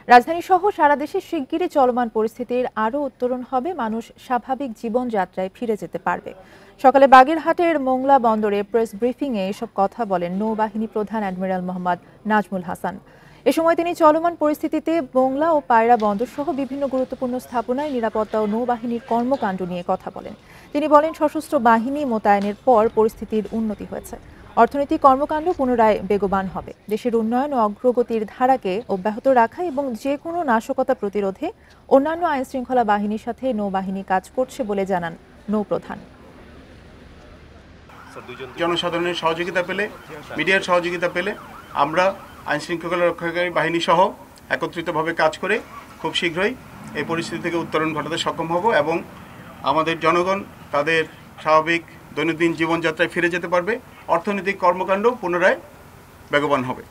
রাজধানী সহ সারা দেশে শিগগিরই চলমান পরিস্থিতির আরও উত্তরণ হবে, মানুষ স্বাভাবিক জীবনযাত্রায় ফিরে যেতে পারবে। সকালে বাগেরহাটের মোংলা বন্দরে প্রেস ব্রিফিংয়ে এসব কথা বলেন নৌবাহিনী প্রধান অ্যাডমিরাল মোহাম্মদ নাজমুল হাসান। এ সময় তিনি চলমান পরিস্থিতিতে মোংলা ও পায়রা বন্দর সহ বিভিন্ন গুরুত্বপূর্ণ স্থাপনায় নিরাপত্তা ও নৌবাহিনীর কর্মকাণ্ড নিয়ে কথা বলেন। তিনি বলেন, সশস্ত্র বাহিনী মোতায়েনের পর পরিস্থিতির উন্নতি হয়েছে, অর্থনৈতিক কর্মকাণ্ড পুনরায় বেগবান হবে। দেশের উন্নয়ন ও অগ্রগতির ধারাকে অব্যাহত রাখা এবং যে কোনো নাশকতা প্রতিরোধে অন্যান্য আইনশৃঙ্খলা বাহিনীর সাথে নৌবাহিনী কাজ করছে বলে জানান নৌপ্রধান। জনসাধারণের সহযোগিতা পেলে, মিডিয়ার সহযোগিতা পেলে আমরা আইনশৃঙ্খলা রক্ষাকারী বাহিনী সহ একত্রিতভাবে কাজ করে খুব শীঘ্রই এই পরিস্থিতি থেকে উত্তরণ ঘটাতে সক্ষম হব এবং আমাদের জনগণ তাদের স্বাভাবিক দৈনন্দিন জীবনযাত্রায় ফিরে যেতে পারবে, অর্থনৈতিক কর্মকাণ্ড পুনরায় বেগবান হবে।